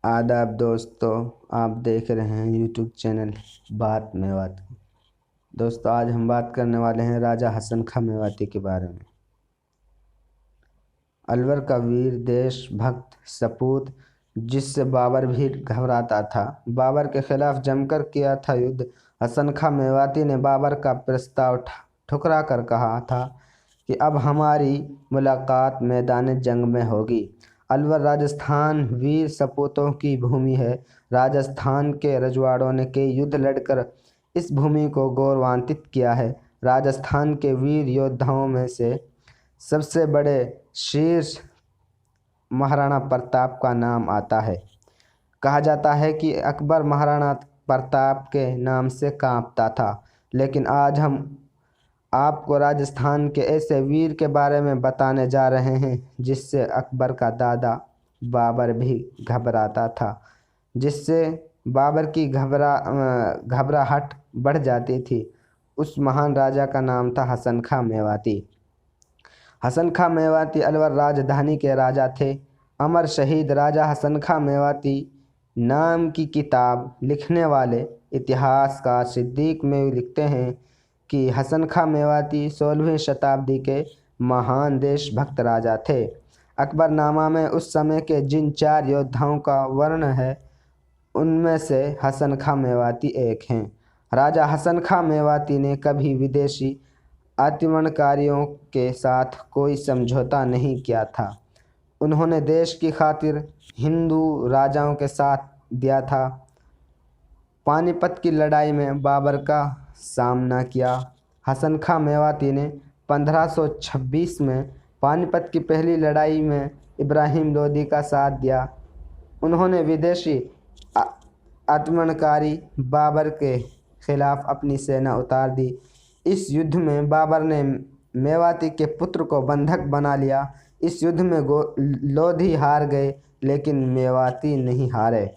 आदाब दोस्तों, आप देख रहे हैं यूट्यूब चैनल बात मेवाती। दोस्तों, आज हम बात करने वाले हैं राजा हसन खां मेवाती के बारे में। अलवर का वीर देशभक्त सपूत, जिससे बाबर भी घबराता था। बाबर के खिलाफ जमकर किया था युद्ध। हसन खां मेवाती ने बाबर का प्रस्ताव ठुकरा कर कहा था कि अब हमारी मुलाकात मैदान जंग में होगी। अलवर राजस्थान वीर सपूतों की भूमि है। राजस्थान के रजवाड़ों ने के युद्ध लड़कर इस भूमि को गौरवान्वित किया है। राजस्थान के वीर योद्धाओं में से सबसे बड़े शीर्ष महाराणा प्रताप का नाम आता है। कहा जाता है कि अकबर महाराणा प्रताप के नाम से कांपता था। लेकिन आज हम आपको राजस्थान के ऐसे वीर के बारे में बताने जा रहे हैं जिससे अकबर का दादा बाबर भी घबराता था, जिससे बाबर की घबराहट बढ़ जाती थी। उस महान राजा का नाम था हसन खां मेवाती। हसन खां मेवाती अलवर राजधानी के राजा थे। अमर शहीद राजा हसन खां मेवाती नाम की किताब लिखने वाले इतिहासकार सिद्दीक में लिखते हैं कि हसन खां मेवाती 16वीं शताब्दी के महान देशभक्त राजा थे। अकबरनामा में उस समय के जिन 4 योद्धाओं का वर्णन है, उनमें से हसन खां मेवाती एक हैं। राजा हसन खां मेवाती ने कभी विदेशी आक्रमणकारियों के साथ कोई समझौता नहीं किया था। उन्होंने देश की खातिर हिंदू राजाओं के साथ दिया था। पानीपत की लड़ाई में बाबर का सामना किया। हसन खां मेवाती ने 1526 में पानीपत की पहली लड़ाई में इब्राहिम लोदी का साथ दिया। उन्होंने विदेशी आक्रमणकारी बाबर के खिलाफ अपनी सेना उतार दी। इस युद्ध में बाबर ने मेवाती के पुत्र को बंधक बना लिया। इस युद्ध में लोधी हार गए, लेकिन मेवाती नहीं हारे।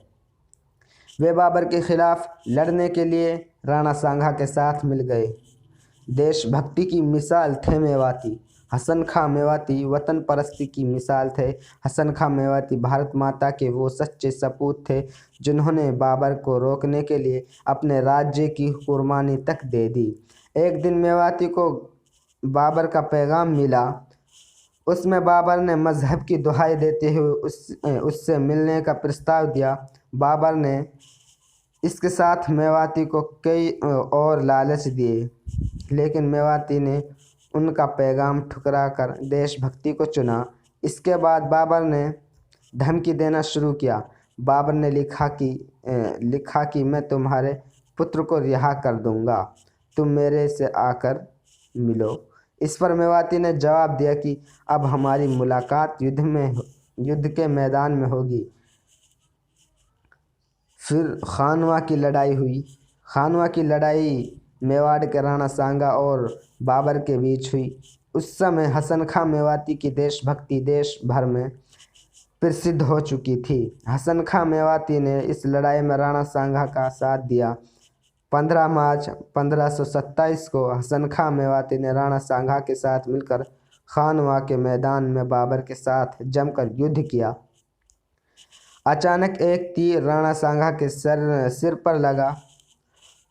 वे बाबर के खिलाफ लड़ने के लिए राणा सांगा के साथ मिल गए। देशभक्ति की मिसाल थे मेवाती। हसन खां मेवाती वतन परस्ती की मिसाल थे। हसन खां मेवाती भारत माता के वो सच्चे सपूत थे जिन्होंने बाबर को रोकने के लिए अपने राज्य की कुर्बानी तक दे दी। एक दिन मेवाती को बाबर का पैगाम मिला। उसमें बाबर ने मजहब की दुहाई देते हुए उससे मिलने का प्रस्ताव दिया। बाबर ने इसके साथ मेवाती को कई और लालच दिए, लेकिन मेवाती ने उनका पैगाम ठुकरा कर देशभक्ति को चुना। इसके बाद बाबर ने धमकी देना शुरू किया। बाबर ने लिखा कि मैं तुम्हारे पुत्र को रिहा कर दूंगा, तुम मेरे से आकर मिलो। इस पर मेवाती ने जवाब दिया कि अब हमारी मुलाकात युद्ध के मैदान में होगी। फिर खानवा की लड़ाई हुई। खानवा की लड़ाई मेवाड़ के राणा सांगा और बाबर के बीच हुई। उस समय हसन खां मेवाती की देशभक्ति देश भर में प्रसिद्ध हो चुकी थी। हसन खां मेवाती ने इस लड़ाई में राणा सांगा का साथ दिया। 15 मार्च 1527 को हसन खां मेवाती ने राणा सांगा के साथ मिलकर खानवा के मैदान में बाबर के साथ जमकर युद्ध किया। अचानक एक तीर राणा सांगा के सिर पर लगा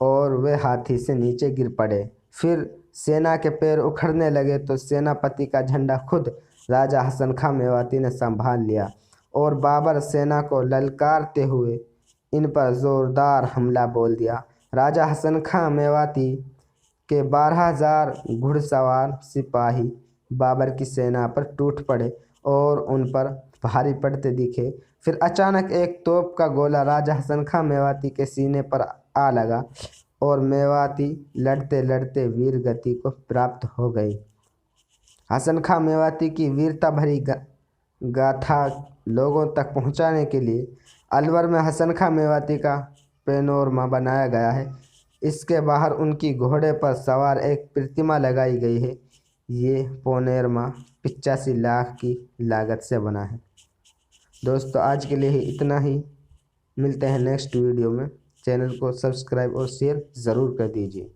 और वे हाथी से नीचे गिर पड़े। फिर सेना के पैर उखड़ने लगे तो सेनापति का झंडा खुद राजा हसन खां मेवाती ने संभाल लिया और बाबर सेना को ललकारते हुए इन पर जोरदार हमला बोल दिया। राजा हसन खां मेवाती के 12,000 घुड़सवार सिपाही बाबर की सेना पर टूट पड़े और उन पर भारी पड़ते दिखे। फिर अचानक एक तोप का गोला राजा हसन खां मेवाती के सीने पर आ लगा और मेवाती लड़ते लड़ते वीर गति को प्राप्त हो गई। हसन खां मेवाती की वीरता भरी गाथा लोगों तक पहुंचाने के लिए अलवर में हसन खां मेवाती का पैनोरमा बनाया गया है। इसके बाहर उनकी घोड़े पर सवार एक प्रतिमा लगाई गई है। ये पैनोरमा 85 लाख की लागत से बना है। दोस्तों, आज के लिए इतना ही। मिलते हैं नेक्स्ट वीडियो में। चैनल को सब्सक्राइब और शेयर ज़रूर कर दीजिए।